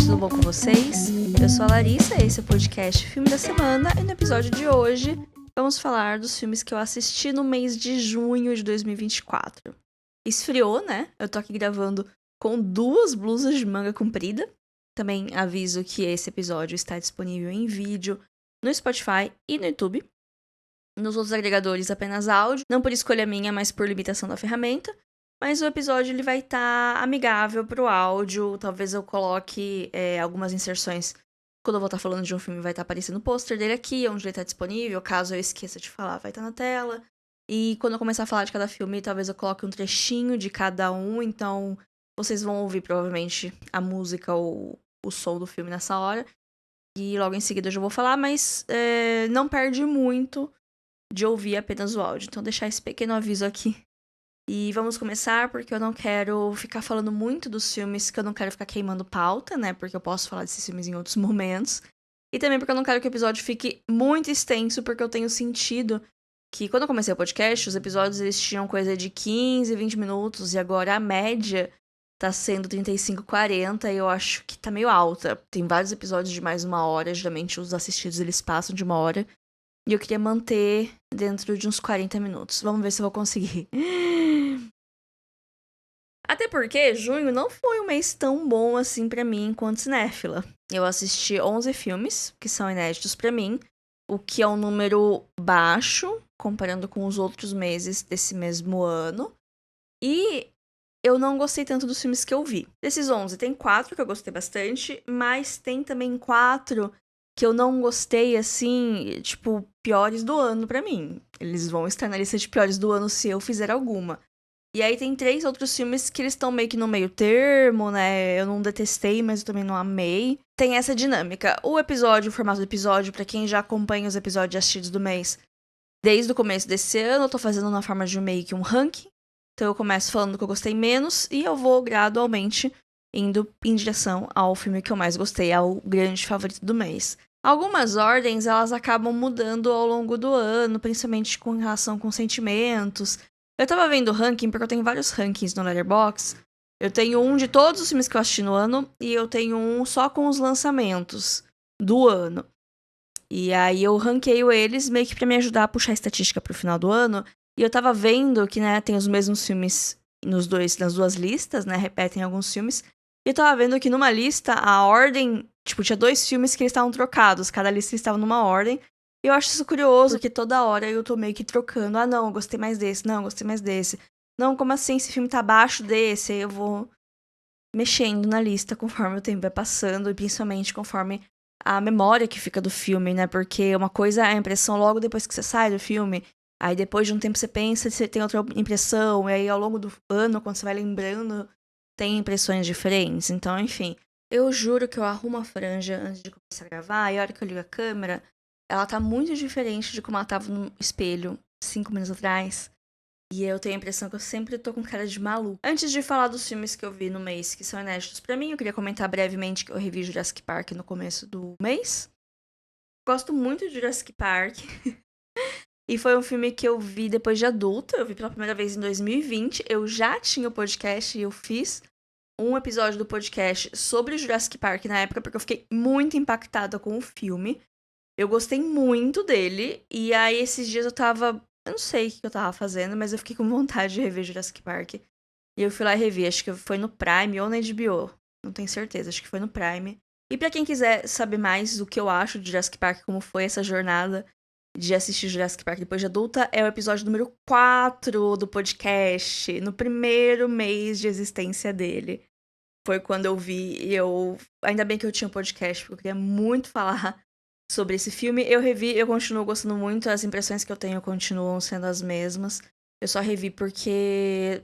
tudo bom com vocês? Eu sou a Larissa, esse é o podcast Filme da Semana, e no episódio de hoje vamos falar dos filmes que eu assisti no mês de junho de 2024. Esfriou, né? Eu tô aqui gravando com 2 blusas de manga comprida. Também aviso que esse episódio está disponível em vídeo no Spotify e no YouTube. Nos outros agregadores apenas áudio, não por escolha minha, mas por limitação da ferramenta. Mas o episódio ele vai estar amigável pro áudio. Talvez eu coloque algumas inserções. Quando eu vou estar falando de um filme, vai estar aparecendo o pôster dele aqui, onde ele está disponível. Caso eu esqueça de falar, vai estar na tela. E quando eu começar a falar de cada filme, talvez eu coloque um trechinho de cada um. Então, vocês vão ouvir provavelmente a música ou o som do filme nessa hora. E logo em seguida eu já vou falar, mas não perde muito de ouvir apenas o áudio. Então, deixar esse pequeno aviso aqui. E vamos começar porque eu não quero ficar falando muito dos filmes, que eu não quero ficar queimando pauta, né? Porque eu posso falar desses filmes em outros momentos. E também porque eu não quero que o episódio fique muito extenso, porque eu tenho sentido que quando eu comecei o podcast, os episódios eles tinham coisa de 15, 20 minutos, e agora a média tá sendo 35, 40, e eu acho que tá meio alta. Tem vários episódios de mais 1 hora, geralmente os assistidos eles passam de 1 hora. E eu queria manter dentro de uns 40 minutos. Vamos ver se eu vou conseguir. Até porque junho não foi um mês tão bom assim pra mim enquanto cinéfila. Eu assisti 11 filmes, que são inéditos pra mim, o que é um número baixo, comparando com os outros meses desse mesmo ano. E eu não gostei tanto dos filmes que eu vi. Desses 11, tem 4 que eu gostei bastante, mas tem também 4 que eu não gostei, assim, tipo, piores do ano pra mim. Eles vão estar na lista de piores do ano se eu fizer alguma. E aí tem 3 outros filmes que eles estão meio que no meio termo, né? Eu não detestei, mas eu também não amei. Tem essa dinâmica. O formato do episódio, pra quem já acompanha os episódios assistidos do mês, desde o começo desse ano, eu tô fazendo na forma de meio que um ranking. Então eu começo falando do que eu gostei menos e eu vou gradualmente indo em direção ao filme que eu mais gostei, ao grande favorito do mês. Algumas ordens, elas acabam mudando ao longo do ano, principalmente com relação com sentimentos. Eu tava vendo o ranking, porque eu tenho vários rankings no Letterboxd. Eu tenho um de todos os filmes que eu assisti no ano, e eu tenho um só com os lançamentos do ano. E aí eu ranqueio eles meio que pra me ajudar a puxar a estatística pro final do ano. E eu tava vendo que, né, tem os mesmos filmes nas 2 listas, né, repetem alguns filmes. E eu tava vendo que numa lista, a ordem, tipo, tinha 2 filmes que eles estavam trocados, cada lista estava numa ordem. E eu acho isso curioso, porque toda hora eu tô meio que trocando. Ah, não, eu gostei mais desse, não, eu gostei mais desse. Não, como assim, esse filme tá abaixo desse? Aí eu vou mexendo na lista conforme o tempo vai passando, e principalmente conforme a memória que fica do filme, né? Porque uma coisa é a impressão logo depois que você sai do filme, aí depois de um tempo você pensa e você tem outra impressão, e aí ao longo do ano, quando você vai lembrando, tem impressões diferentes. Então, enfim, eu juro que eu arrumo a franja antes de começar a gravar, e a hora que eu ligo a câmera, ela tá muito diferente de como ela tava no espelho 5 minutos atrás. E eu tenho a impressão que eu sempre tô com cara de maluco. Antes de falar dos filmes que eu vi no mês que são inéditos pra mim, eu queria comentar brevemente que eu revi Jurassic Park no começo do mês. Gosto muito de Jurassic Park. E foi um filme que eu vi depois de adulta. Eu vi pela primeira vez em 2020. Eu já tinha o podcast e eu fiz um episódio do podcast sobre Jurassic Park na época, porque eu fiquei muito impactada com o filme. Eu gostei muito dele. E aí, esses dias eu tava... Eu não sei o que eu tava fazendo, mas eu fiquei com vontade de rever Jurassic Park. E eu fui lá e revi. Acho que foi no Prime ou na HBO. Não tenho certeza. Acho que foi no Prime. E pra quem quiser saber mais do que eu acho de Jurassic Park, como foi essa jornada de assistir Jurassic Park depois de adulta, é o episódio número 4 do podcast. No primeiro mês de existência dele. Foi quando eu vi. E eu... Ainda bem que eu tinha um podcast, porque eu queria muito falar sobre esse filme. Eu revi, eu continuo gostando muito, as impressões que eu tenho continuam sendo as mesmas. Eu só revi porque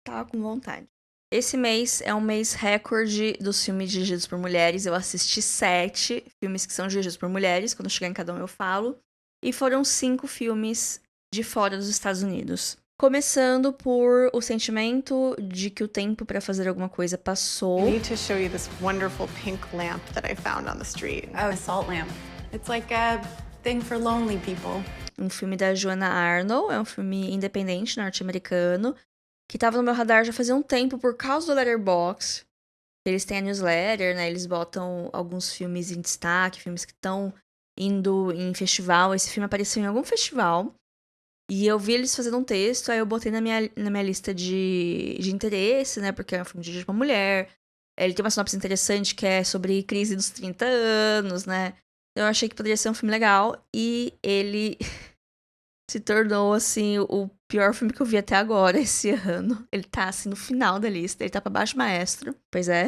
tava com vontade. Esse mês é um mês recorde dos filmes dirigidos por mulheres. Eu assisti 7 filmes que são dirigidos por mulheres. Quando eu chegar em cada um eu falo. E foram 5 filmes de fora dos Estados Unidos. Começando por o sentimento de que o tempo para fazer alguma coisa passou. I need to show you this wonderful pink lamp that I found on the street. Oh, a salt lamp. It's like a thing for lonely people. Um filme da Joanna Arnold, é um filme independente norte-americano, que tava no meu radar já fazia um tempo por causa do Letterboxd. Eles têm a newsletter, né? Eles botam alguns filmes em destaque, filmes que estão indo em festival. Esse filme apareceu em algum festival. E eu vi eles fazendo um texto, aí eu botei na minha lista de interesse, né? Porque é um filme dirigido por uma mulher. Ele tem uma sinopse interessante que é sobre crise dos 30 anos, né? Eu achei que poderia ser um filme legal. E ele se tornou, assim, o pior filme que eu vi até agora, esse ano. Ele tá, assim, no final da lista. Ele tá pra baixo maestro. Pois é.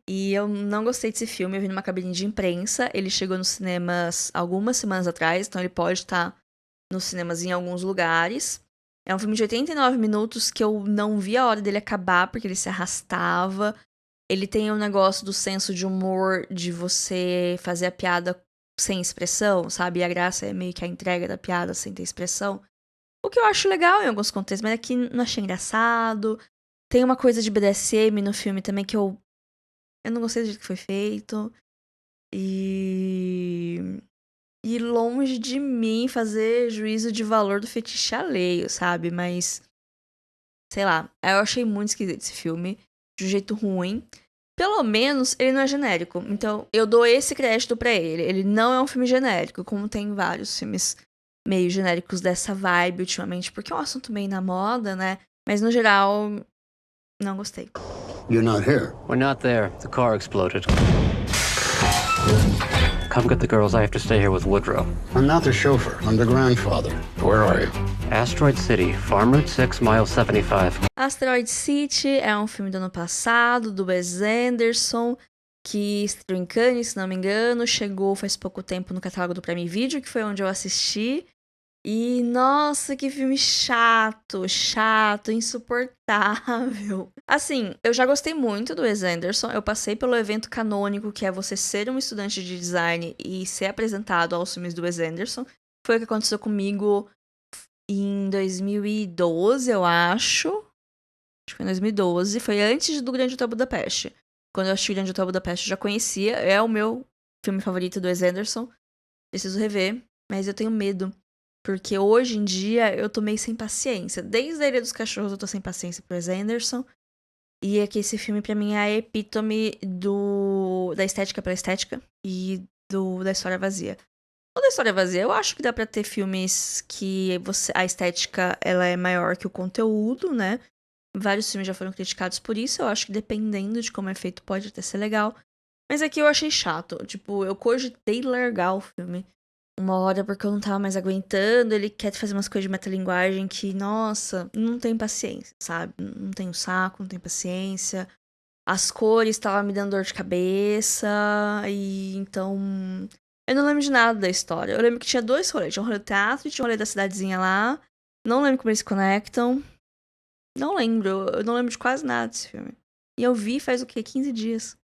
E eu não gostei desse filme. Eu vi numa cabine de imprensa. Ele chegou nos cinemas algumas semanas atrás. Então ele pode estar nos cinemas em alguns lugares. É um filme de 89 minutos que eu não vi a hora dele acabar, porque ele se arrastava. Ele tem um negócio do senso de humor de você fazer a piada sem expressão, sabe? E a graça é meio que a entrega da piada sem ter expressão. O que eu acho legal em alguns contextos, mas aqui não achei engraçado. Tem uma coisa de BDSM no filme também que eu não gostei do jeito que foi feito. E longe de mim fazer juízo de valor do fetiche alheio, sabe? Mas, sei lá, eu achei muito esquisito esse filme, de um jeito ruim. Pelo menos, ele não é genérico. Então, eu dou esse crédito pra ele. Ele não é um filme genérico, como tem vários filmes meio genéricos dessa vibe ultimamente, porque é um assunto meio na moda, né? Mas, no geral, não gostei. You're not here. We're not there. The car exploded. Come get the girls. I have to stay here with Woodrow. I'm not the chauffeur. I'm the grandfather. Where are you? Asteroid City, Farm Route 6, mile 75. Asteroid City é um filme do ano passado, do Wes Anderson, que estreou em Cannes, se não me engano. Chegou faz pouco tempo no catálogo do Prime Video, que foi onde eu assisti. E, nossa, que filme chato, insuportável. Assim, eu já gostei muito do Wes Anderson. Eu passei pelo evento canônico, que é você ser um estudante de design e ser apresentado aos filmes do Wes Anderson. Foi o que aconteceu comigo em 2012, eu acho. Acho que foi em 2012. Foi antes do Grande Hotel Budapeste. Quando eu assisti o Grande Hotel Budapeste, eu já conhecia. É o meu filme favorito do Wes Anderson. Preciso rever, mas eu tenho medo. Porque hoje em dia eu tô meio sem paciência. Desde a Ilha dos Cachorros eu tô sem paciência pro Wes Anderson. E é que esse filme pra mim é a epítome da estética pela estética e da história vazia. O da história vazia, eu acho que dá pra ter filmes que a estética ela é maior que o conteúdo, né? Vários filmes já foram criticados por isso. Eu acho que dependendo de como é feito pode até ser legal. Mas aqui eu achei chato. Tipo, eu cogitei largar o filme uma hora porque eu não tava mais aguentando. Ele quer fazer umas coisas de metalinguagem que, nossa, não tem paciência, sabe? Não tenho saco, não tenho paciência. As cores estavam me dando dor de cabeça. E então, eu não lembro de nada da história. Eu lembro que tinha 2 rolês. Tinha um rolê do teatro e tinha um rolê da cidadezinha lá. Não lembro como eles se conectam. Não lembro. Eu não lembro de quase nada desse filme. E eu vi faz o quê? 15 dias.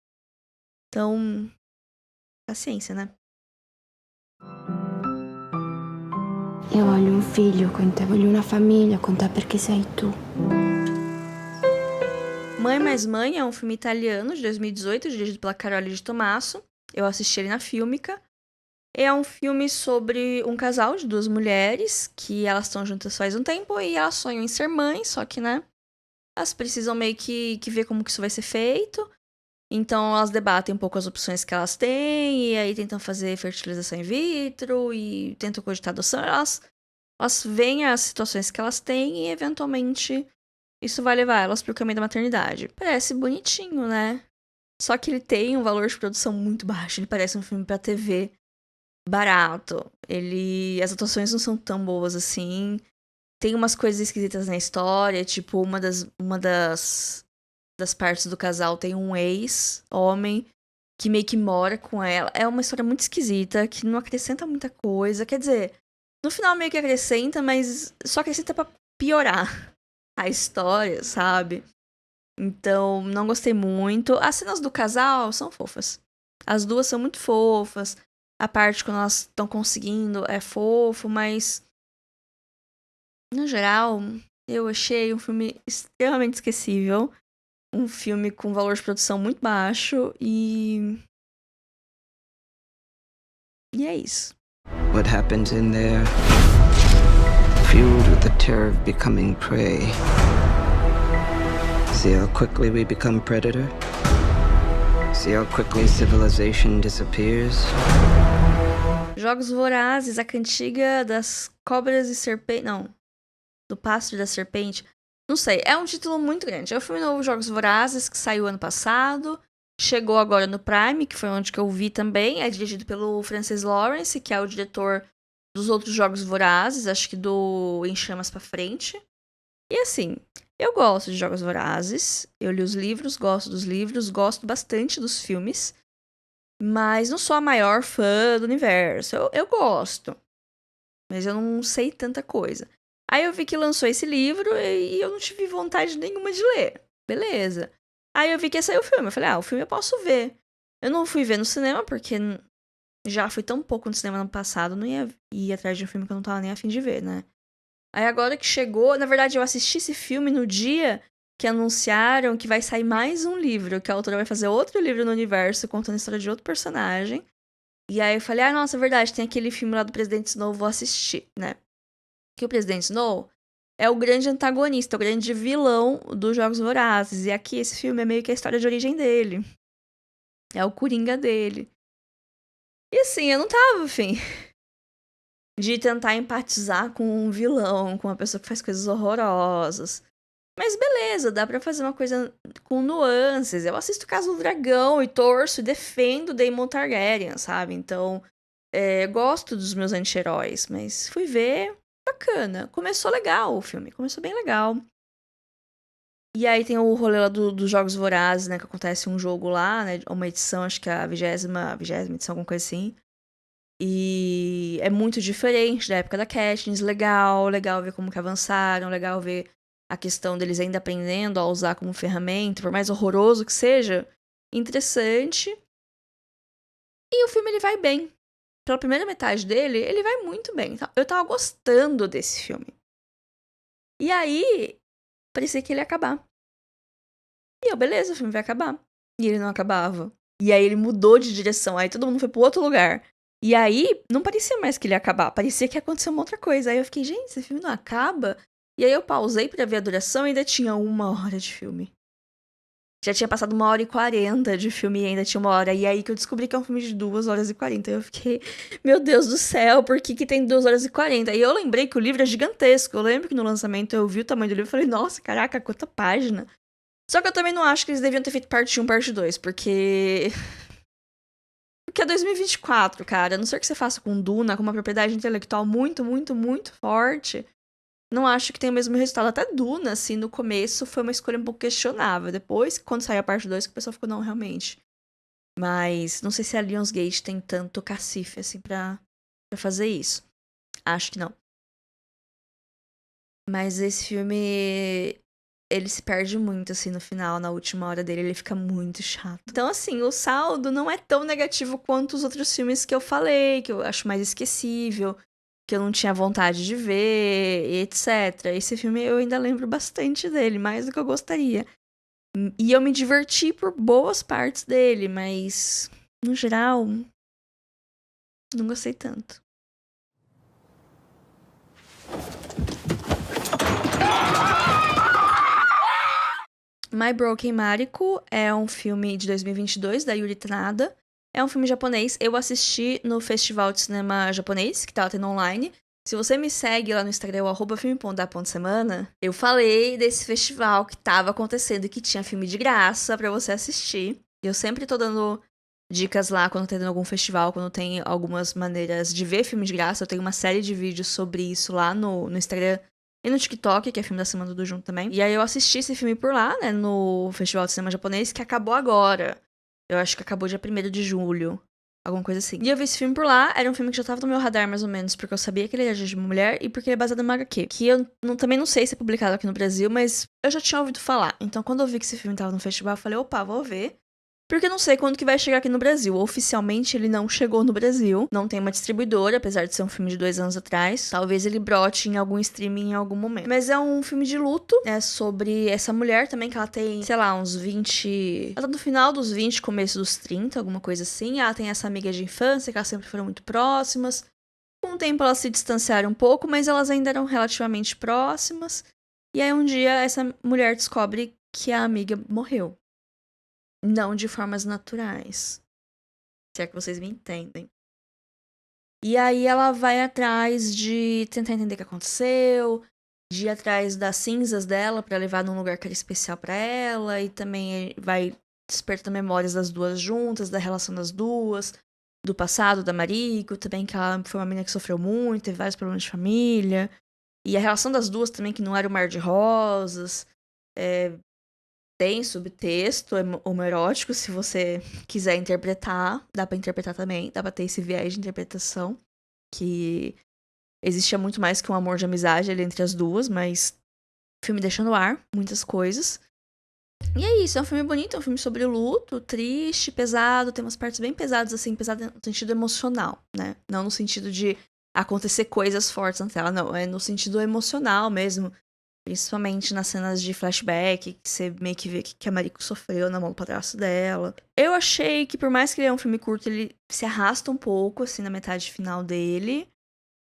Então, paciência, né? Io voglio un figlio con te, voglio una famiglia con te perché sei tu. Mãe Mais Mãe é um filme italiano de 2018, dirigido pela Carole Di Tommaso. Eu assisti ele na Filmica. É um filme sobre um casal de 2 mulheres que elas estão juntas faz um tempo e elas sonham em ser mães, só que, né, elas precisam meio que ver como que isso vai ser feito. Então, elas debatem um pouco as opções que elas têm, e aí tentam fazer fertilização in vitro, e tentam cogitar adoção. Elas veem as situações que elas têm, e eventualmente isso vai levar elas pro caminho da maternidade. Parece bonitinho, né? Só que ele tem um valor de produção muito baixo. Ele parece um filme pra TV barato. As atuações não são tão boas assim. Tem umas coisas esquisitas na história, tipo, uma das partes do casal tem um ex-homem que meio que mora com ela. É uma história muito esquisita, que não acrescenta muita coisa. Quer dizer, no final meio que acrescenta, mas só acrescenta pra piorar a história, sabe? Então, não gostei muito. As cenas do casal são fofas. As duas são muito fofas. A parte quando elas estão conseguindo é fofo, mas no geral, eu achei um filme extremamente esquecível. Um filme com valor de produção muito baixo e é isso. What happens in there, fueled with the terror of becoming prey, See how quickly we become predator? See how quickly civilization disappears? Jogos Vorazes, a cantiga das cobras e serpentes... Não, do pássaro e da serpente. Não sei, é um título muito grande. É o filme novo Jogos Vorazes, que saiu ano passado. Chegou agora no Prime, que foi onde que eu vi também. É dirigido pelo Francis Lawrence, que é o diretor dos outros Jogos Vorazes. Acho que do Em Chamas pra Frente. E assim, eu gosto de Jogos Vorazes. Eu li os livros, gosto dos livros. Gosto bastante dos filmes. Mas não sou a maior fã do universo. Eu gosto. Mas eu não sei tanta coisa. Aí eu vi que lançou esse livro e eu não tive vontade nenhuma de ler. Beleza. Aí eu vi que ia sair o filme. Eu falei, o filme eu posso ver. Eu não fui ver no cinema, porque já fui tão pouco no cinema no passado. Não ia ir atrás de um filme que eu não tava nem a fim de ver, né? Aí agora que chegou... Na verdade, eu assisti esse filme no dia que anunciaram que vai sair mais um livro. Que a autora vai fazer outro livro no universo, contando a história de outro personagem. E aí eu falei, nossa, é verdade, tem aquele filme lá do Presidente Snow, vou assistir, né? Que o Presidente Snow é o grande antagonista, o grande vilão dos Jogos Vorazes. E aqui esse filme é meio que a história de origem dele. É o Coringa dele. E assim, eu não tava, enfim, de tentar empatizar com um vilão, com uma pessoa que faz coisas horrorosas. Mas beleza, dá pra fazer uma coisa com nuances. Eu assisto Casa do Dragão e torço e defendo Daemon Targaryen, sabe? Então, gosto dos meus anti-heróis, mas fui ver, bacana. Começou legal o filme, começou bem legal. E aí tem o rolê lá dos Jogos Vorazes, né? Que acontece um jogo lá, né? Uma edição, acho que é a 20ª edição, alguma coisa assim. E é muito diferente da época da Katniss, legal ver como que avançaram, legal ver a questão deles ainda aprendendo a usar como ferramenta, por mais horroroso que seja, interessante. E o filme, ele vai bem. Pela primeira metade dele, ele vai muito bem. Eu tava gostando desse filme. E aí, parecia que ele ia acabar. E eu, beleza, o filme vai acabar. E ele não acabava. E aí ele mudou de direção, aí todo mundo foi pro outro lugar. E aí, não parecia mais que ele ia acabar, parecia que ia acontecer uma outra coisa. Aí eu fiquei, gente, esse filme não acaba? E aí eu pausei pra ver a duração e ainda tinha 1 hora de filme. Já tinha passado 1h40 de filme e ainda tinha 1 hora. E aí que eu descobri que é um filme de 2h40. Eu fiquei, meu Deus do céu, por que tem 2h40? E eu lembrei que o livro é gigantesco. Eu lembro que no lançamento eu vi o tamanho do livro e falei, nossa, caraca, quanta página. Só que eu também não acho que eles deviam ter feito parte 1, parte 2, porque... Porque é 2024, cara. A não ser que você faça com Duna, com uma propriedade intelectual muito, muito, muito forte... Não acho que tenha o mesmo resultado. Até Duna, assim, no começo foi uma escolha um pouco questionável. Depois, quando saiu a parte 2, que o pessoal ficou, não, realmente. Mas não sei se a Lionsgate tem tanto cacife, assim, pra fazer isso. Acho que não. Mas esse filme, ele se perde muito, assim, no final, na última hora dele. Ele fica muito chato. Então, assim, o saldo não é tão negativo quanto os outros filmes que eu falei, que eu acho mais esquecível, que eu não tinha vontade de ver, etc. Esse filme eu ainda lembro bastante dele, mais do que eu gostaria. E eu me diverti por boas partes dele, mas, no geral, não gostei tanto. My Broken Mariko é um filme de 2022, da Yuri Tanada. É um filme japonês. Eu assisti no Festival de Cinema Japonês, que tava tendo online. Se você me segue lá no Instagram, @filme.da.semana, eu falei desse festival que tava acontecendo e que tinha filme de graça pra você assistir. Eu sempre tô dando dicas lá quando tem algum festival, quando tem algumas maneiras de ver filme de graça. Eu tenho uma série de vídeos sobre isso lá no Instagram e no TikTok, que é filme da semana Tudo Junto também. E aí eu assisti esse filme por lá, né, no Festival de Cinema Japonês, que acabou agora. Eu acho que acabou dia 1º de julho. Alguma coisa assim. E eu vi esse filme por lá. Era um filme que já tava no meu radar, mais ou menos. Porque eu sabia que ele era de mulher e porque ele é baseado em uma HQ. Que eu também não sei se é publicado aqui no Brasil, mas eu já tinha ouvido falar. Então, quando eu vi que esse filme tava no festival, eu falei, opa, vou ver. Porque eu não sei quando que vai chegar aqui no Brasil. Oficialmente, ele não chegou no Brasil. Não tem uma distribuidora, apesar de ser um filme de 2 anos atrás. Talvez ele brote em algum streaming em algum momento. Mas é um filme de luto. É sobre essa mulher também, que ela tem, sei lá, uns 20... Ela tá no final dos 20, começo dos 30, alguma coisa assim. Ela tem essa amiga de infância, que elas sempre foram muito próximas. Com o tempo, elas se distanciaram um pouco, mas elas ainda eram relativamente próximas. E aí, um dia, essa mulher descobre que a amiga morreu. Não de formas naturais. Se é que vocês me entendem. E aí ela vai atrás de tentar entender o que aconteceu, de ir atrás das cinzas dela pra levar num lugar que era especial pra ela, e também vai despertando memórias das duas juntas, da relação das duas, do passado da Mariko, também que ela foi uma menina que sofreu muito, teve vários problemas de família, e a relação das duas também, que não era um mar de rosas, tem subtexto homoerótico, se você quiser interpretar, dá pra interpretar também, dá pra ter esse viés de interpretação, que existia muito mais que um amor de amizade ali entre as duas, mas o filme deixa no ar muitas coisas. E é isso, é um filme bonito, é um filme sobre o luto, triste, pesado, tem umas partes bem pesadas, assim, pesado no sentido emocional, né? Não no sentido de acontecer coisas fortes na tela, não, é no sentido emocional mesmo. Principalmente nas cenas de flashback, que você meio que vê que a Mariko sofreu na mão do padrasto dela. Eu achei que, por mais que ele é um filme curto, ele se arrasta um pouco, assim, na metade final dele.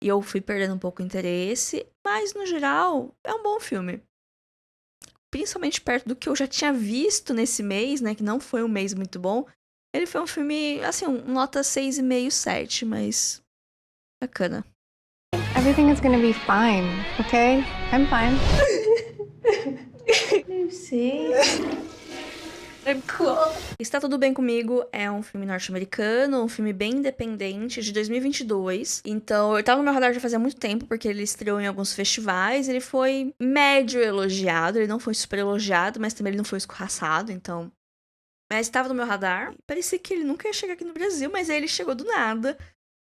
E eu fui perdendo um pouco o interesse. Mas, no geral, é um bom filme. Principalmente perto do que eu já tinha visto nesse mês, né? Que não foi um mês muito bom. Ele foi um filme, assim, nota 6,5, 7, mas bacana. Everything is gonna be fine, okay? I'm fine. Eu sei. I'm cool. Está Tudo Bem Comigo é um filme norte-americano, um filme bem independente, de 2022. Então, eu tava no meu radar já fazia muito tempo, porque ele estreou em alguns festivais. Ele foi médio elogiado, ele não foi super elogiado, mas também ele não foi escorraçado, então... Mas estava no meu radar. Parecia que ele nunca ia chegar aqui no Brasil, mas aí ele chegou do nada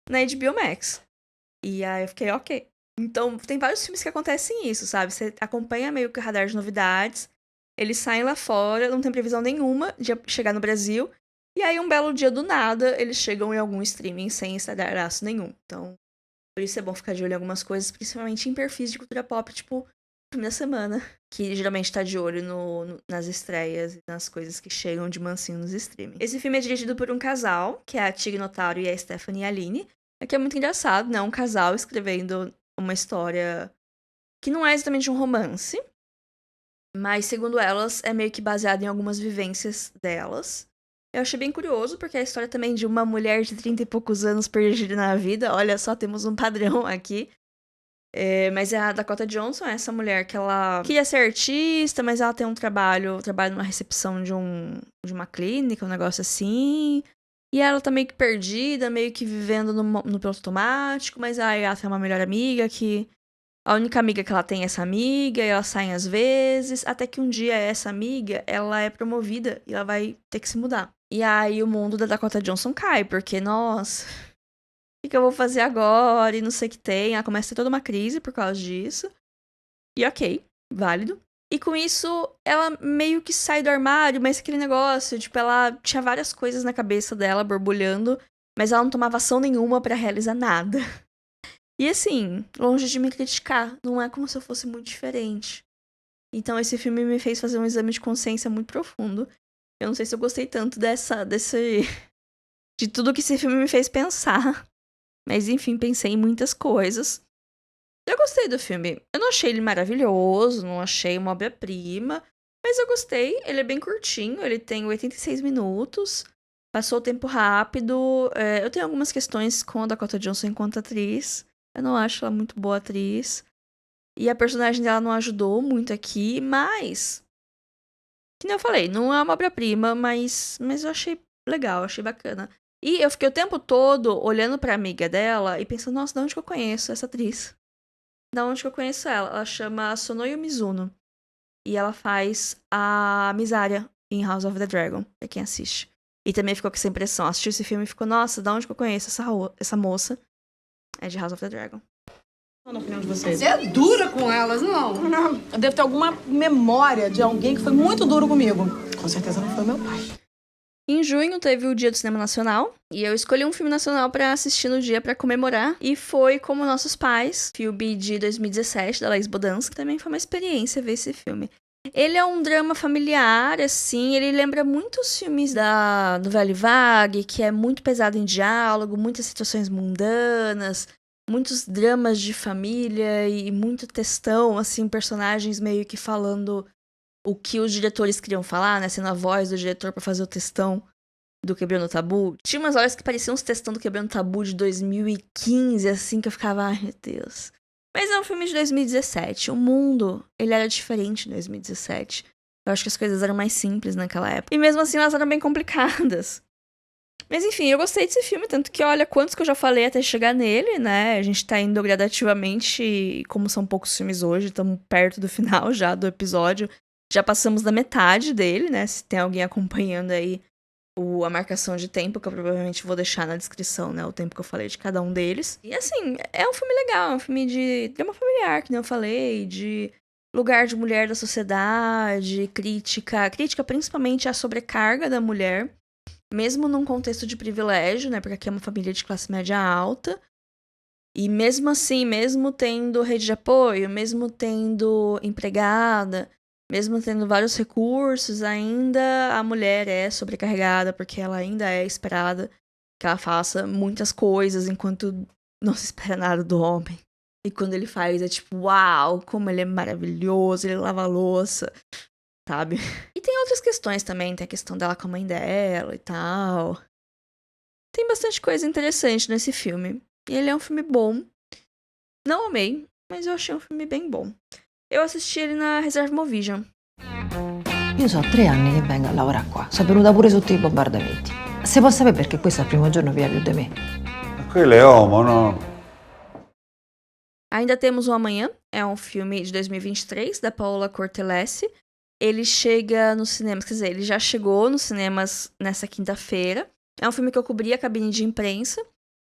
na HBO Max. E aí eu fiquei, ok. Então, tem vários filmes que acontecem isso, sabe? Você acompanha meio que o radar de novidades, eles saem lá fora, não tem previsão nenhuma de chegar no Brasil, e aí um belo dia do nada, eles chegam em algum streaming sem estardalhaço nenhum. Então, por isso é bom ficar de olho em algumas coisas, principalmente em perfis de cultura pop, tipo, filme da semana, que geralmente tá de olho nas estreias e nas coisas que chegam de mansinho nos streamings. Esse filme é dirigido por um casal, que é a Tig Notaro e a Stephanie Aline. É que é muito engraçado, né? Um casal escrevendo uma história que não é exatamente um romance, mas, segundo elas, é meio que baseado em algumas vivências delas. Eu achei bem curioso, porque a história também de uma mulher de 30 e poucos anos perdida na vida. Olha só, temos um padrão aqui. Mas a Dakota Johnson é essa mulher que ela queria ser artista, mas ela tem um trabalho numa recepção de uma clínica, um negócio assim. E ela tá meio que perdida, meio que vivendo no piloto automático, mas aí ela tem uma melhor amiga que... A única amiga que ela tem é essa amiga, e elas saem às vezes, até que um dia essa amiga, ela é promovida e ela vai ter que se mudar. E aí o mundo da Dakota Johnson cai, porque, nossa, o que eu vou fazer agora? E não sei o que tem. Ela começa a ter toda uma crise por causa disso. E ok, válido. E com isso, ela meio que sai do armário, mas aquele negócio, tipo, ela tinha várias coisas na cabeça dela borbulhando, mas ela não tomava ação nenhuma pra realizar nada. E assim, longe de me criticar, não é como se eu fosse muito diferente. Então esse filme me fez fazer um exame de consciência muito profundo. Eu não sei se eu gostei tanto de tudo que esse filme me fez pensar. Mas enfim, pensei em muitas coisas. Eu gostei do filme. Eu não achei ele maravilhoso, não achei uma obra-prima, mas eu gostei. Ele é bem curtinho, ele tem 86 minutos. Passou o tempo rápido. Eu tenho algumas questões com a Dakota Johnson enquanto atriz. Eu não acho ela muito boa atriz. E a personagem dela não ajudou muito aqui, mas... Que nem eu falei, não é uma obra-prima, mas eu achei legal, achei bacana. E eu fiquei o tempo todo olhando pra amiga dela e pensando, nossa, de onde que eu conheço essa atriz? Da onde que eu conheço ela? Ela chama Sonoyo Mizuno. E ela faz a Misaria em House of the Dragon, pra quem assiste. E também ficou com essa impressão. Assistiu esse filme e ficou, nossa, da onde que eu conheço essa moça? É de House of the Dragon. Na opinião de vocês? Você é dura com elas, não? Não. Eu devo ter alguma memória de alguém que foi muito duro comigo. Com certeza não foi meu pai. Em junho teve o Dia do Cinema Nacional, e eu escolhi um filme nacional pra assistir no dia pra comemorar, e foi Como Nossos Pais, filme de 2017 da Laís Bodansky, que também foi uma experiência ver esse filme. Ele é um drama familiar, assim, ele lembra muitos filmes do Velho Vague, que é muito pesado em diálogo, muitas situações mundanas, muitos dramas de família e muito textão, assim, personagens meio que falando o que os diretores queriam falar, né? Sendo a voz do diretor pra fazer o textão do Quebrando o Tabu. Tinha umas horas que pareciam uns textão do Quebrando o Tabu de 2015, assim, que eu ficava, ai meu Deus. Mas é um filme de 2017. O mundo, ele era diferente em 2017. Eu acho que as coisas eram mais simples naquela época. E mesmo assim, elas eram bem complicadas. Mas enfim, eu gostei desse filme, tanto que olha quantos que eu já falei até chegar nele, né? A gente tá indo gradativamente, e como são poucos filmes hoje, estamos perto do final já do episódio. Já passamos da metade dele, né? Se tem alguém acompanhando aí a marcação de tempo, que eu provavelmente vou deixar na descrição, né? O tempo que eu falei de cada um deles. E assim, é um filme legal, é um filme de drama familiar, que nem eu falei, de lugar de mulher da sociedade, crítica principalmente à sobrecarga da mulher, mesmo num contexto de privilégio, né? Porque aqui é uma família de classe média alta. E mesmo assim, mesmo tendo rede de apoio, mesmo tendo empregada, mesmo tendo vários recursos, ainda a mulher é sobrecarregada, porque ela ainda é esperada que ela faça muitas coisas, enquanto não se espera nada do homem. E quando ele faz, é tipo, uau, como ele é maravilhoso, ele lava a louça, sabe? E tem outras questões também, tem a questão dela com a mãe dela e tal. Tem bastante coisa interessante nesse filme. E ele é um filme bom. Não amei, mas eu achei um filme bem bom. Eu assisti ele na Reserve Movision. Io so 3 anni che vengo a lavorare qua. Sono venuta pure sotto i bombardamenti. Se può sapere perché questo è il primo giorno via più di me. Quello è uomo, no? Ainda Temos um Amanhã. É um filme de 2023, da Paola Cortellesi. Ele chega nos cinemas, quer dizer, ele já chegou nos cinemas nessa quinta-feira. É um filme que eu cobri a cabine de imprensa.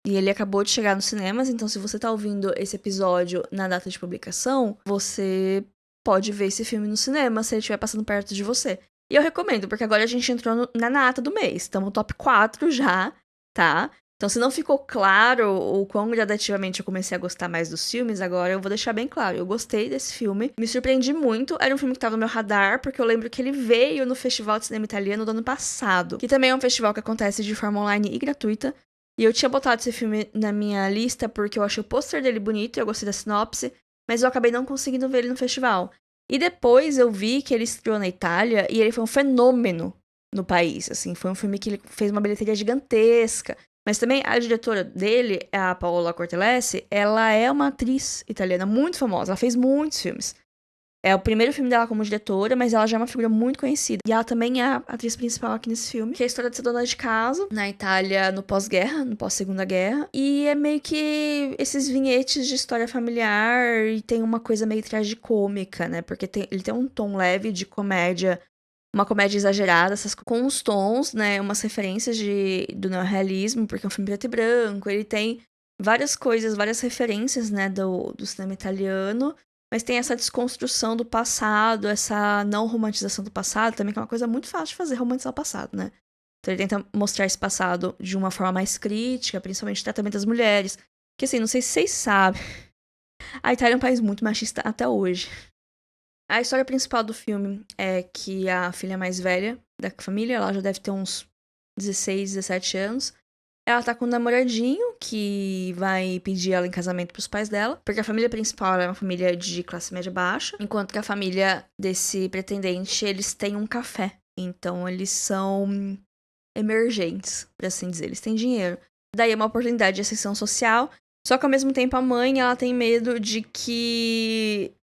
E ele acabou de chegar nos cinemas, então se você tá ouvindo esse episódio na data de publicação, você pode ver esse filme no cinema se ele estiver passando perto de você. E eu recomendo, porque agora a gente entrou na nata do mês, estamos no top 4 já, tá? Então se não ficou claro o quão gradativamente eu comecei a gostar mais dos filmes, agora eu vou deixar bem claro. Eu gostei desse filme, me surpreendi muito, era um filme que tava no meu radar, porque eu lembro que ele veio no Festival de Cinema Italiano do ano passado, que também é um festival que acontece de forma online e gratuita. E eu tinha botado esse filme na minha lista porque eu achei o pôster dele bonito e eu gostei da sinopse, mas eu acabei não conseguindo ver ele no festival. E depois eu vi que ele estreou na Itália e ele foi um fenômeno no país, assim. Foi um filme que ele fez uma bilheteria gigantesca. Mas também a diretora dele, a Paola Cortellesi, ela é uma atriz italiana muito famosa, ela fez muitos filmes. É o primeiro filme dela como diretora, mas ela já é uma figura muito conhecida. E ela também é a atriz principal aqui nesse filme, que é a história de ser dona de casa na Itália no pós-guerra, no pós-segunda guerra. E é meio que esses vinhetes de história familiar e tem uma coisa meio tragicômica, né? Porque ele tem um tom leve de comédia, uma comédia exagerada, com uns tons, né? Umas referências do neorrealismo, porque é um filme preto e branco. Ele tem várias coisas, várias referências, né? Do cinema italiano. Mas tem essa desconstrução do passado, essa não romantização do passado também, que é uma coisa muito fácil de fazer, romantizar o passado, né? Então ele tenta mostrar esse passado de uma forma mais crítica, principalmente o tratamento das mulheres. Que assim, não sei se vocês sabem, a Itália é um país muito machista até hoje. A história principal do filme é que a filha mais velha da família, ela já deve ter uns 16, 17 anos. Ela tá com um namoradinho que vai pedir ela em casamento pros pais dela. Porque a família principal é uma família de classe média baixa. Enquanto que a família desse pretendente, eles têm um café. Então, eles são emergentes, por assim dizer. Eles têm dinheiro. Daí é uma oportunidade de ascensão social. Só que, ao mesmo tempo, a mãe, ela tem medo de que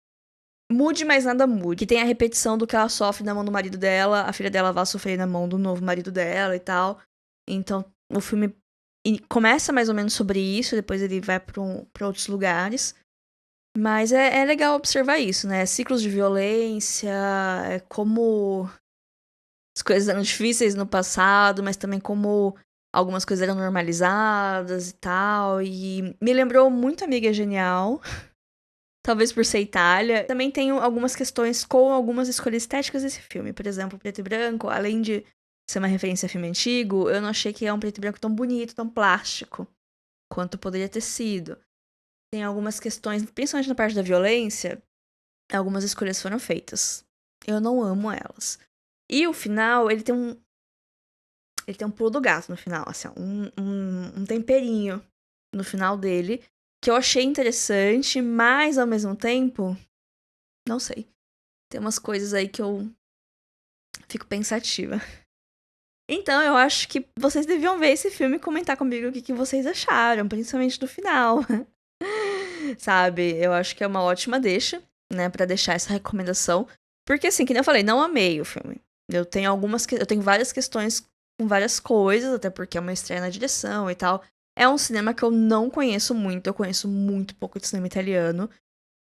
mude, mas nada mude. Que tenha a repetição do que ela sofre na mão do marido dela. A filha dela vai sofrer na mão do novo marido dela e tal. Então, o filme começa mais ou menos sobre isso, depois ele vai pra outros lugares. Mas é legal observar isso, né? Ciclos de violência, como as coisas eram difíceis no passado, mas também como algumas coisas eram normalizadas e tal. E me lembrou muito Amiga Genial, talvez por ser Itália. Também tenho algumas questões com algumas escolhas estéticas desse filme. Por exemplo, preto e branco, além de ser uma referência a filme antigo, eu não achei que é um preto e branco tão bonito, tão plástico, quanto poderia ter sido. Tem algumas questões, principalmente na parte da violência, algumas escolhas foram feitas. Eu não amo elas. E o final, ele tem um pulo do gato no final, assim, um temperinho no final dele, que eu achei interessante, mas ao mesmo tempo, não sei. Tem umas coisas aí que eu fico pensativa. Então, eu acho que vocês deviam ver esse filme e comentar comigo o que vocês acharam, principalmente do final. Sabe? Eu acho que é uma ótima deixa, né, pra deixar essa recomendação. Porque, assim, que nem eu falei, não amei o filme. Eu tenho várias questões com várias coisas, até porque é uma estreia na direção e tal. É um cinema que eu não conheço muito, eu conheço muito pouco de cinema italiano.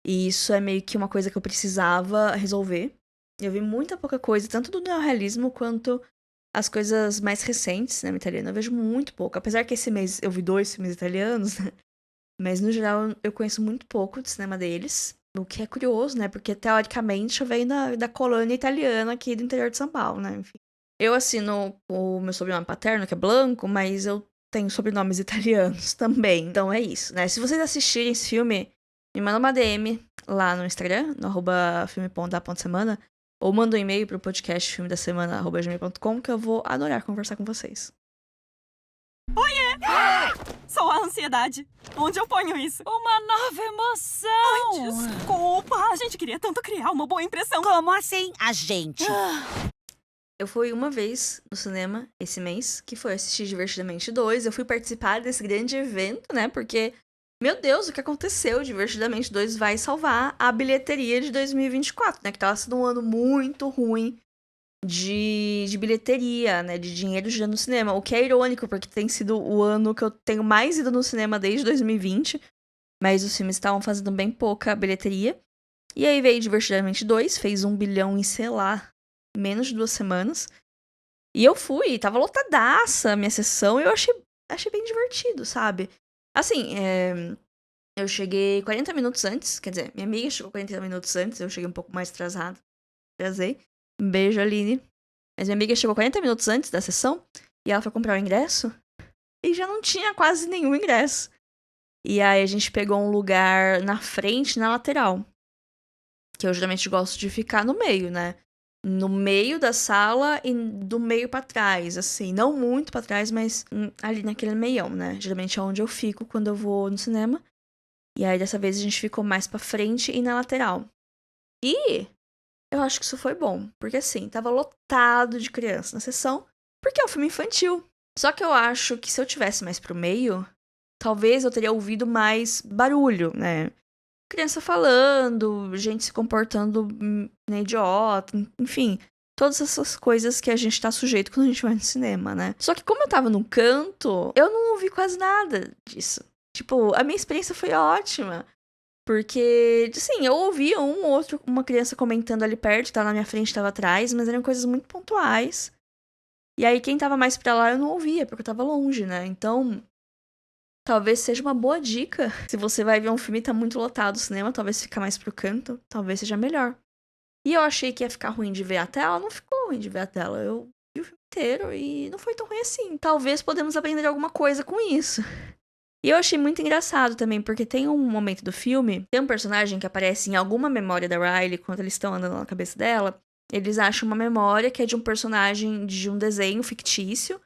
E isso é meio que uma coisa que eu precisava resolver. Eu vi muita pouca coisa, tanto do neorrealismo quanto as coisas mais recentes, cinema italiano. Eu vejo muito pouco. Apesar que esse mês eu vi 2 filmes italianos, né? Mas no geral eu conheço muito pouco de cinema deles. O que é curioso, né? Porque teoricamente eu venho da colônia italiana aqui do interior de São Paulo, né? Enfim. Eu assino o meu sobrenome paterno, que é Blanco, mas eu tenho sobrenomes italianos também. Então é isso, né? Se vocês assistirem esse filme, me manda uma DM lá no Instagram, no @filme.da.semana, ou manda um e-mail pro podcast filmedasemana@gmail.com, que eu vou adorar conversar com vocês. Oiê! Sou a ansiedade. Onde eu ponho isso? Uma nova emoção! Ai, desculpa! A gente queria tanto criar uma boa impressão. Como assim, a gente? Eu fui uma vez no cinema esse mês, que foi assistir Divertidamente 2. Eu fui participar desse grande evento, né? Porque, meu Deus, o que aconteceu? Divertidamente 2 vai salvar a bilheteria de 2024, né? Que tava sendo um ano muito ruim de bilheteria, né? De dinheiro girando no cinema. O que é irônico, porque tem sido o ano que eu tenho mais ido no cinema desde 2020. Mas os filmes estavam fazendo bem pouca bilheteria. E aí veio Divertidamente 2, fez 1 bilhão em, sei lá, menos de 2 semanas. E eu fui, tava lotadaça a minha sessão, e eu achei bem divertido, sabe? Assim, eu cheguei 40 minutos antes, quer dizer, minha amiga chegou 40 minutos antes, eu cheguei um pouco mais atrasado. Atrasei. Um beijo, Aline. Mas minha amiga chegou 40 minutos antes da sessão, e ela foi comprar o ingresso, e já não tinha quase nenhum ingresso. E aí a gente pegou um lugar na frente, na lateral. Que eu geralmente gosto de ficar no meio, né? No meio da sala e do meio pra trás, assim. Não muito pra trás, mas ali naquele meião, né? Geralmente é onde eu fico quando eu vou no cinema. E aí dessa vez a gente ficou mais pra frente e na lateral. E eu acho que isso foi bom. Porque assim, tava lotado de criança na sessão. Porque é um filme infantil. Só que eu acho que se eu tivesse mais pro meio, talvez eu teria ouvido mais barulho, né? Criança falando, gente se comportando idiota, enfim. Todas essas coisas que a gente tá sujeito quando a gente vai no cinema, né? Só que como eu tava num canto, eu não ouvi quase nada disso. Tipo, a minha experiência foi ótima. Porque, assim, eu ouvia uma criança comentando ali perto, tava na minha frente, tava atrás, mas eram coisas muito pontuais. E aí quem tava mais pra lá eu não ouvia, porque eu tava longe, né? Então, talvez seja uma boa dica. Se você vai ver um filme e tá muito lotado o cinema, talvez ficar mais pro canto, talvez seja melhor. E eu achei que ia ficar ruim de ver a tela, não ficou ruim de ver a tela. Eu vi o filme inteiro e não foi tão ruim assim. Talvez podemos aprender alguma coisa com isso. E eu achei muito engraçado também, porque tem um momento do filme, tem um personagem que aparece em alguma memória da Riley, quando eles estão andando na cabeça dela, eles acham uma memória que é de um personagem de um desenho fictício,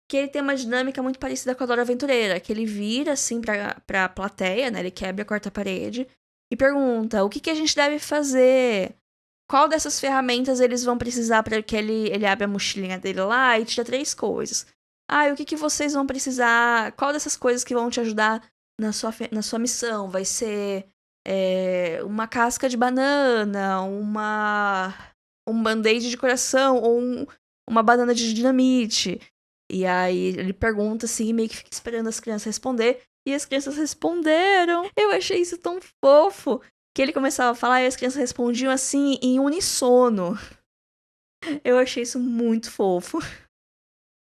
que ele tem uma dinâmica muito parecida com a Dora Aventureira, que ele vira, assim, pra plateia, né, ele quebra a quarta parede, e pergunta, o que a gente deve fazer? Qual dessas ferramentas eles vão precisar para que ele abra a mochilinha dele lá e tira 3 coisas? Ah, e o que vocês vão precisar? Qual dessas coisas que vão te ajudar na sua missão? Vai ser uma casca de banana, um band-aid de coração ou uma banana de dinamite. E aí ele pergunta assim, meio que fica esperando as crianças responder. E as crianças responderam. Eu achei isso tão fofo. Que ele começava a falar e as crianças respondiam assim, em unissono. Eu achei isso muito fofo.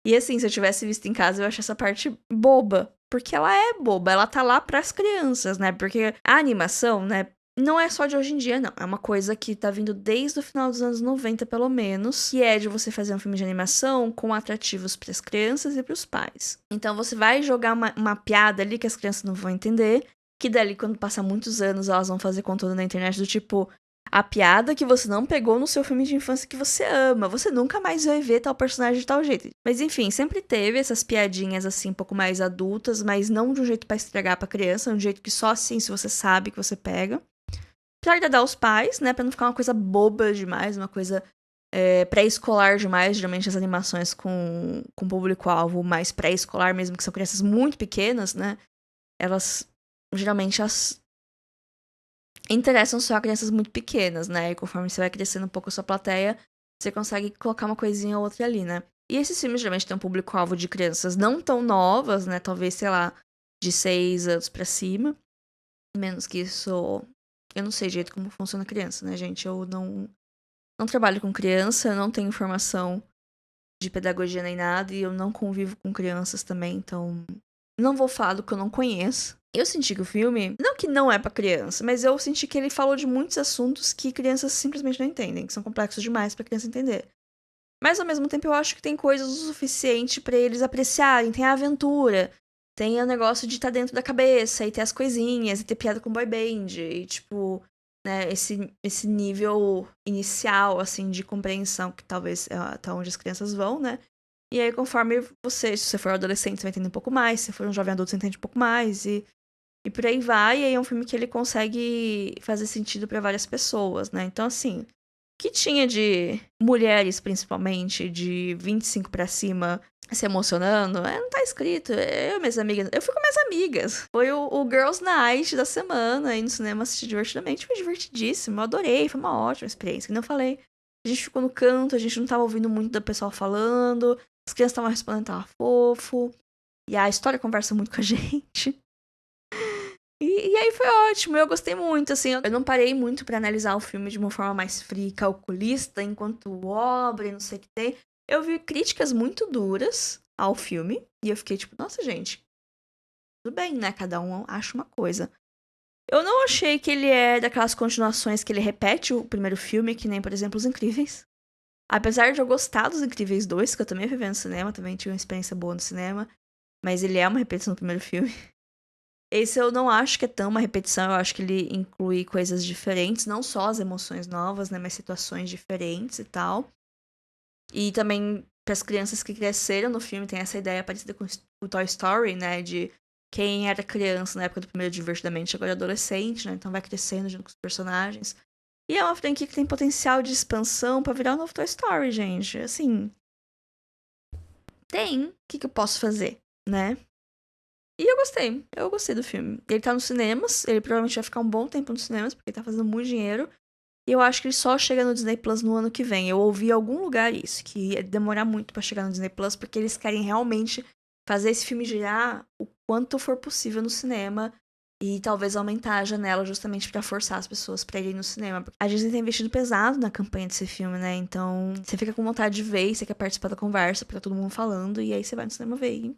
E assim, se eu tivesse visto em casa, eu achei essa parte boba. Porque ela é boba, ela tá lá pras crianças, né? Porque a animação, né, não é só de hoje em dia, não. É uma coisa que tá vindo desde o final dos anos 90, pelo menos. Que é de você fazer um filme de animação com atrativos pras crianças e pros pais. Então você vai jogar uma piada ali que as crianças não vão entender. Que dali, quando passar muitos anos, elas vão fazer conteúdo na internet do tipo... A piada que você não pegou no seu filme de infância que você ama. Você nunca mais vai ver tal personagem de tal jeito. Mas enfim, sempre teve essas piadinhas assim, um pouco mais adultas, mas não de um jeito pra estragar pra criança, de um jeito que só assim, se você sabe que você pega. pra agradar os pais, né? Pra não ficar uma coisa boba demais, uma coisa pré-escolar demais. Geralmente as animações com público-alvo mais pré-escolar, mesmo que são crianças muito pequenas, né? Elas geralmente interessam só a crianças muito pequenas, né? E conforme você vai crescendo um pouco a sua plateia, você consegue colocar uma coisinha ou outra ali, né? E esses filmes geralmente têm um público-alvo de crianças não tão novas, né? Talvez, sei lá, de 6 anos pra cima. Menos que isso... Eu não sei direito como funciona criança, né, gente? Eu não trabalho com criança, eu não tenho formação de pedagogia nem nada, e eu não convivo com crianças também, então... Não vou falar do que eu não conheço. Eu senti que o filme, não que não é pra criança, mas eu senti que ele falou de muitos assuntos que crianças simplesmente não entendem, que são complexos demais pra criança entender. Mas ao mesmo tempo eu acho que tem coisas o suficiente pra eles apreciarem. Tem a aventura, tem o negócio de estar dentro da cabeça, e ter as coisinhas, e ter piada com boy band, e tipo, né, esse nível inicial, assim, de compreensão, que talvez é até onde as crianças vão, né? E aí, conforme se você for adolescente, você vai entender um pouco mais, se você for um jovem adulto, você entende um pouco mais, e por aí vai. E aí é um filme que ele consegue fazer sentido pra várias pessoas, né? Então, assim, que tinha de mulheres, principalmente, de 25 pra cima, se emocionando, não tá escrito. Eu fui com minhas amigas. Foi o Girls Night da semana, aí no cinema assisti divertidamente. Foi divertidíssimo, eu adorei, foi uma ótima experiência. Como eu falei, a gente ficou no canto, a gente não tava ouvindo muito do pessoal falando, as crianças estavam respondendo, tava fofo, e a história conversa muito com a gente. E aí foi ótimo, eu gostei muito, assim, eu não parei muito pra analisar o filme de uma forma mais fria e calculista, enquanto obra e não sei o que tem. Eu vi críticas muito duras ao filme, e eu fiquei tipo, nossa, gente, tudo bem, né, cada um acha uma coisa. Eu não achei que ele é daquelas continuações que ele repete o primeiro filme, que nem, por exemplo, Os Incríveis. Apesar de eu gostar dos Incríveis 2, que eu também fui ver no cinema, também tive uma experiência boa no cinema, mas ele é uma repetição do primeiro filme. Esse eu não acho que é tão uma repetição, eu acho que ele inclui coisas diferentes, não só as emoções novas, né, mas situações diferentes e tal. E também, para as crianças que cresceram no filme, tem essa ideia parecida com o Toy Story, né, de quem era criança na época do primeiro Divertidamente, agora é adolescente, né, então vai crescendo junto com os personagens. E é uma franquia que tem potencial de expansão pra virar um novo Toy Story, gente. Assim, tem. O que eu posso fazer, né? E eu gostei do filme. Ele tá nos cinemas, ele provavelmente vai ficar um bom tempo nos cinemas, porque ele tá fazendo muito dinheiro. E eu acho que ele só chega no Disney Plus no ano que vem. Eu ouvi em algum lugar isso, que ia demorar muito pra chegar no Disney Plus, porque eles querem realmente fazer esse filme girar o quanto for possível no cinema e talvez aumentar a janela justamente pra forçar as pessoas pra irem no cinema. A Disney tem investido pesado na campanha desse filme, né? Então, você fica com vontade de ver, você quer participar da conversa, porque tá todo mundo falando, e aí você vai no cinema ver, hein?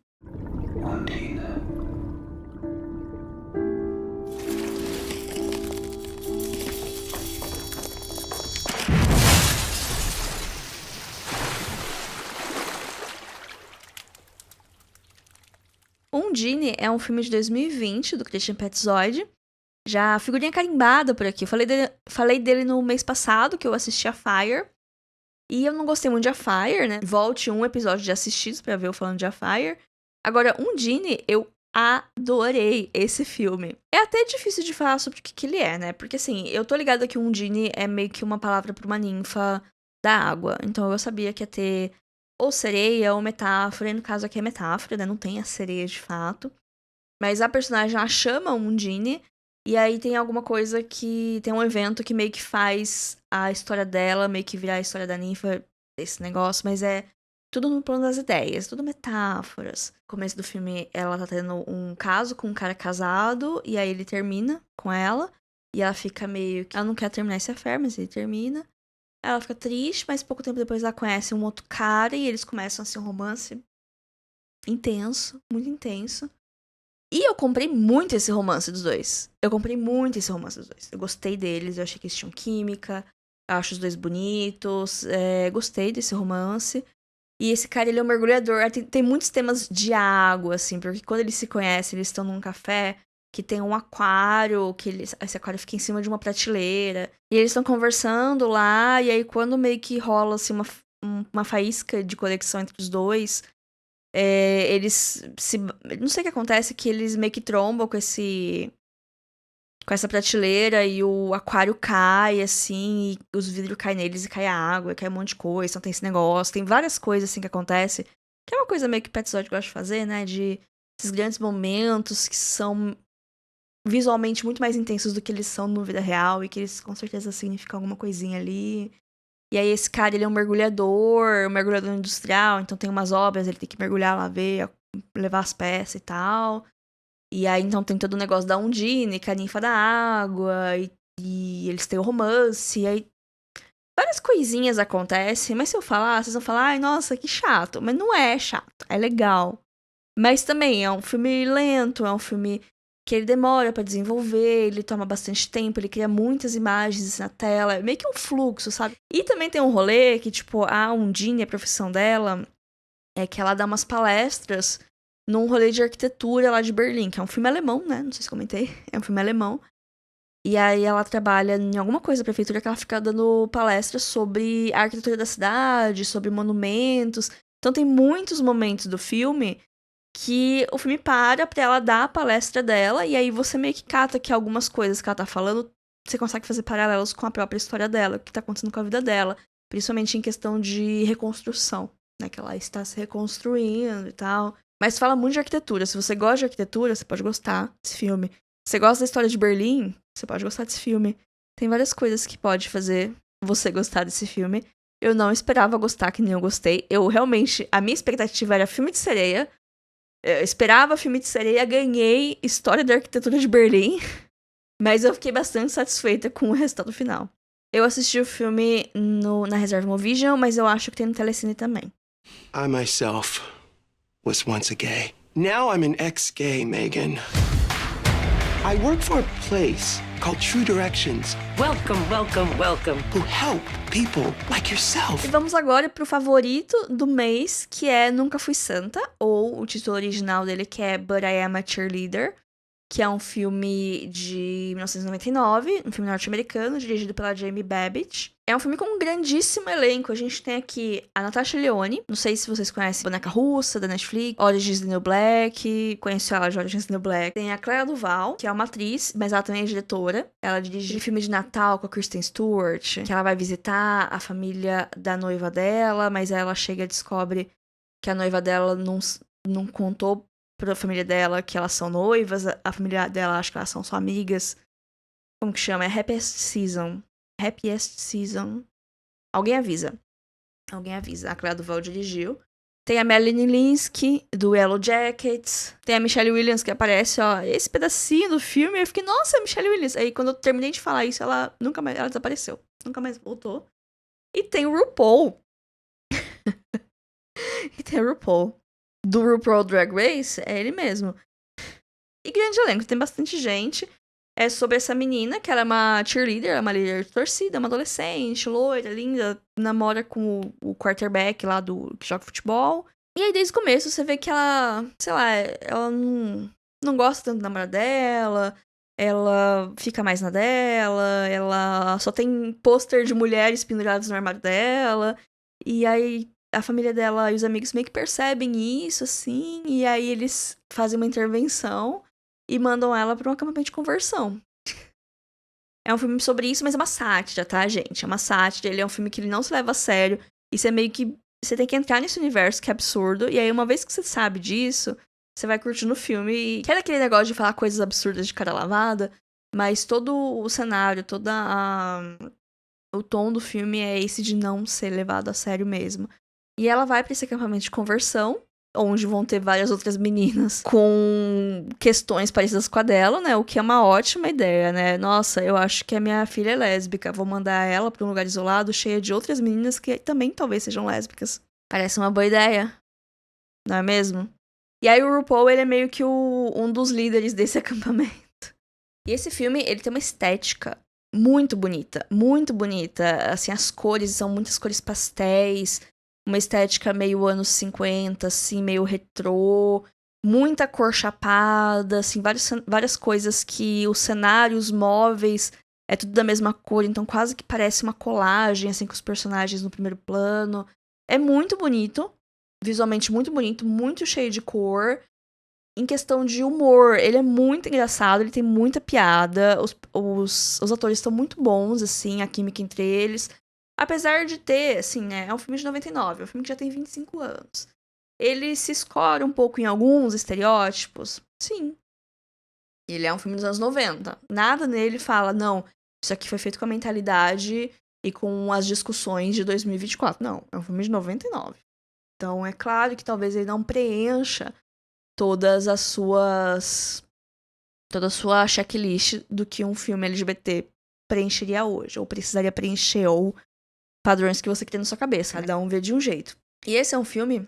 Undine é um filme de 2020, do Christian Petzold. Já figurinha carimbada por aqui. Eu falei dele no mês passado, que eu assisti a Fire. E eu não gostei muito de A Fire, né? Volte um episódio de assistidos pra ver eu falando de A Fire. Agora, Undine, eu adorei esse filme. É até difícil de falar sobre o que ele é, né? Porque, assim, eu tô ligada que Undine é meio que uma palavra pra uma ninfa da água. Então, eu sabia que ia ter ou sereia ou metáfora. E no caso aqui é metáfora, né? Não tem a sereia de fato. Mas a personagem, ela chama Undine. E aí tem alguma coisa que... Tem um evento que meio que faz a história dela meio que virar a história da ninfa, esse negócio. Mas é tudo no plano das ideias, tudo metáforas. No começo do filme, ela tá tendo um caso com um cara casado. E aí ele termina com ela. E ela fica meio que... Ela não quer terminar esse affair, mas ele termina. Ela fica triste, mas pouco tempo depois ela conhece um outro cara. E eles começam assim um romance intenso, muito intenso. E eu comprei muito esse romance dos dois. Eu gostei deles, eu achei que eles tinham química. Eu acho os dois bonitos. Gostei desse romance. E esse cara, ele é um mergulhador. Tem muitos temas de água, assim. Porque quando eles se conhecem, eles estão num café que tem um aquário. Esse aquário fica em cima de uma prateleira. E eles estão conversando lá. E aí, quando meio que rola, assim, uma faísca de conexão entre os dois... eles se... Não sei o que acontece, que eles meio que trombam com esse com essa prateleira e o aquário cai, assim, e os vidros caem neles e cai a água, e cai um monte de coisa, então tem esse negócio, tem várias coisas, assim, que acontece, que é uma coisa meio que Pet Society gosta de fazer, né, de esses grandes momentos que são visualmente muito mais intensos do que eles são na vida real, e que eles com certeza significam alguma coisinha ali. E aí esse cara, ele é um mergulhador industrial, então tem umas obras, ele tem que mergulhar lá, ver, levar as peças e tal. E aí, então, tem todo o negócio da Undine, que é a ninfa da água, e eles têm o romance, e aí várias coisinhas acontecem, mas se eu falar, vocês vão falar, ai, nossa, que chato. Mas não é chato, é legal. Mas também é um filme lento, é um filme que ele demora pra desenvolver, ele toma bastante tempo, ele cria muitas imagens na tela, é meio que um fluxo, sabe? E também tem um rolê que, tipo, a Undine, a profissão dela, é que ela dá umas palestras num rolê de arquitetura lá de Berlim, que é um filme alemão, né? Não sei se comentei. É um filme alemão. E aí ela trabalha em alguma coisa da prefeitura que ela fica dando palestras sobre a arquitetura da cidade, sobre monumentos. Então tem muitos momentos do filme que o filme para pra ela dar a palestra dela, e aí você meio que cata que algumas coisas que ela tá falando, você consegue fazer paralelos com a própria história dela, o que tá acontecendo com a vida dela. Principalmente em questão de reconstrução, né? Que ela está se reconstruindo e tal. Mas fala muito de arquitetura. Se você gosta de arquitetura, você pode gostar desse filme. Se você gosta da história de Berlim, você pode gostar desse filme. Tem várias coisas que pode fazer você gostar desse filme. Eu não esperava gostar, que nem eu gostei. Eu realmente, a minha expectativa era filme de sereia. Eu esperava filme de sereia, ganhei história da arquitetura de Berlim. Mas eu fiquei bastante satisfeita com o resultado final. Eu assisti o filme na Reserva Movision, mas eu acho que tem no Telecine também. I myself was once a gay. Now I'm an ex-gay, Megan. I work for a place called True Directions. Welcome, welcome, welcome. Who help people like yourself. E vamos agora pro favorito do mês, que é Nunca Fui Santa, ou o título original dele que é But I Am a Cheerleader, que é um filme de 1999, um filme norte-americano, dirigido pela Jamie Babbitt. É um filme com um grandíssimo elenco. A gente tem aqui a Natasha Lyonne, não sei se vocês conhecem Boneca Russa, da Netflix, Orange is the New Black, conheceu ela de Orange is the New Black. Tem a Clara Duval, que é uma atriz, mas ela também é diretora. Ela dirige filme de Natal com a Kristen Stewart, que ela vai visitar a família da noiva dela, mas aí ela chega e descobre que a noiva dela não contou pra família dela que elas são noivas, a família dela acha que elas são só amigas. Como que chama? É Happiest Season. Happiest Season. Alguém avisa. A Clara Duval dirigiu. Tem a Melanie Linsky, do Yellow Jackets. Tem a Michelle Williams, que aparece, ó, esse pedacinho do filme. Eu fiquei, nossa, Michelle Williams. Aí, quando eu terminei de falar isso, ela desapareceu. Nunca mais voltou. E tem o RuPaul. Do RuPaul Drag Race, é ele mesmo. E grande elenco, tem bastante gente. É sobre essa menina, que ela é uma cheerleader, ela é uma líder de torcida, uma adolescente, loira, linda, namora com o quarterback lá que joga futebol. E aí, desde o começo, você vê que ela, sei lá, ela não gosta tanto do namorado dela, ela fica mais na dela, ela só tem pôster de mulheres penduradas no armário dela, e aí a família dela e os amigos meio que percebem isso, assim, e aí eles fazem uma intervenção e mandam ela para um acampamento de conversão. É um filme sobre isso, mas é uma sátira, tá, gente? É uma sátira, ele é um filme que ele não se leva a sério, e você meio que... Você tem que entrar nesse universo que é absurdo, e aí uma vez que você sabe disso, você vai curtindo o filme, e quer aquele negócio de falar coisas absurdas de cara lavada, mas todo o cenário, o tom do filme é esse de não ser levado a sério mesmo. E ela vai pra esse acampamento de conversão, onde vão ter várias outras meninas com questões parecidas com a dela, né? O que é uma ótima ideia, né? Nossa, eu acho que a minha filha é lésbica. Vou mandar ela pra um lugar isolado, cheia de outras meninas que também talvez sejam lésbicas. Parece uma boa ideia, não é mesmo? E aí o RuPaul, ele é meio que um dos líderes desse acampamento. E esse filme, ele tem uma estética muito bonita, muito bonita. Assim, as cores são muitas cores pastéis, uma estética meio anos 50, assim, meio retrô, muita cor chapada, assim, várias coisas que os cenários, os móveis, é tudo da mesma cor, então quase que parece uma colagem, assim, com os personagens no primeiro plano. É muito bonito, visualmente muito bonito, muito cheio de cor, em questão de humor, ele é muito engraçado, ele tem muita piada, os atores estão muito bons, assim, a química entre eles. Apesar de ter, assim, né, é um filme de 99, é um filme que já tem 25 anos. Ele se escora um pouco em alguns estereótipos, sim. Ele é um filme dos anos 90. Nada nele fala, não, isso aqui foi feito com a mentalidade e com as discussões de 2024. Não, é um filme de 99. Então, é claro que talvez ele não preencha toda a sua checklist do que um filme LGBT preencheria hoje, ou precisaria preencher, ou padrões que você cria na sua cabeça. Cada um vê de um jeito. E esse é um filme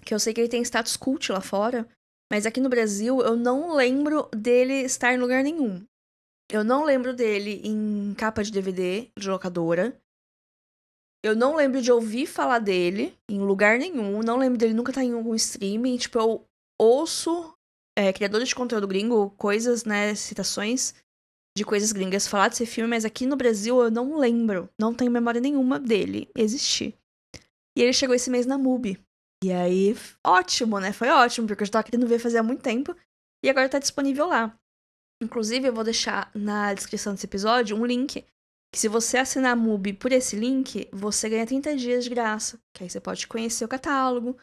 que eu sei que ele tem status cult lá fora, mas aqui no Brasil eu não lembro dele estar em lugar nenhum. Eu não lembro dele em capa de DVD, de locadora. Eu não lembro de ouvir falar dele em lugar nenhum. Não lembro dele nunca estar em algum streaming. Tipo, eu ouço criadores de conteúdo gringo, coisas, né, citações de coisas gringas falar desse filme, mas aqui no Brasil eu não lembro. Não tenho memória nenhuma dele existir. E ele chegou esse mês na MUBI. E aí, ótimo, né? Foi ótimo, porque eu já tava querendo ver fazia muito tempo. E agora tá disponível lá. Inclusive, eu vou deixar na descrição desse episódio um link que se você assinar a MUBI por esse link, você ganha 30 dias de graça. Que aí você pode conhecer o catálogo,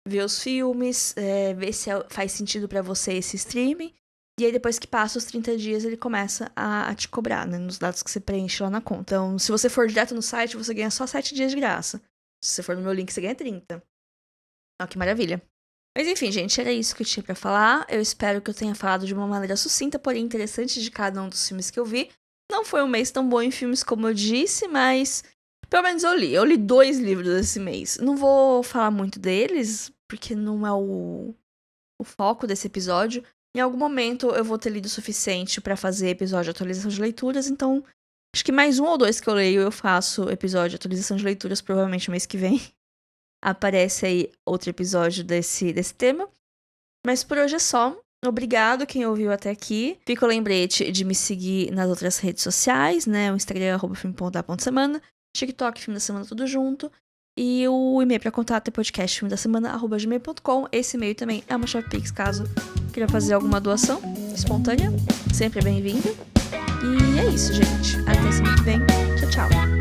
ver os filmes, ver se faz sentido pra você esse streaming. E aí, depois que passa os 30 dias, ele começa a te cobrar, né? Nos dados que você preenche lá na conta. Então, se você for direto no site, você ganha só 7 dias de graça. Se você for no meu link, você ganha 30. Ó, que maravilha. Mas enfim, gente, era isso que eu tinha pra falar. Eu espero que eu tenha falado de uma maneira sucinta, porém interessante de cada um dos filmes que eu vi. Não foi um mês tão bom em filmes como eu disse, mas pelo menos eu li. Eu li 2 livros esse mês. Não vou falar muito deles, porque não é o foco desse episódio. Em algum momento eu vou ter lido o suficiente pra fazer episódio de atualização de leituras, então acho que mais 1 ou 2 que eu leio eu faço episódio de atualização de leituras, provavelmente mês que vem. Aparece aí outro episódio desse tema. Mas por hoje é só. Obrigado quem ouviu até aqui. Fica o lembrete de me seguir nas outras redes sociais, né? O Instagram é @filme.da.semana, TikTok, Filme da Semana, tudo junto. E o e-mail para contato é podcastfilmedasemana@gmail.com. Esse e-mail também é uma chave Pix, caso queira fazer alguma doação espontânea. Sempre é bem-vindo. E é isso, gente. Até semana que vem. Tchau, tchau.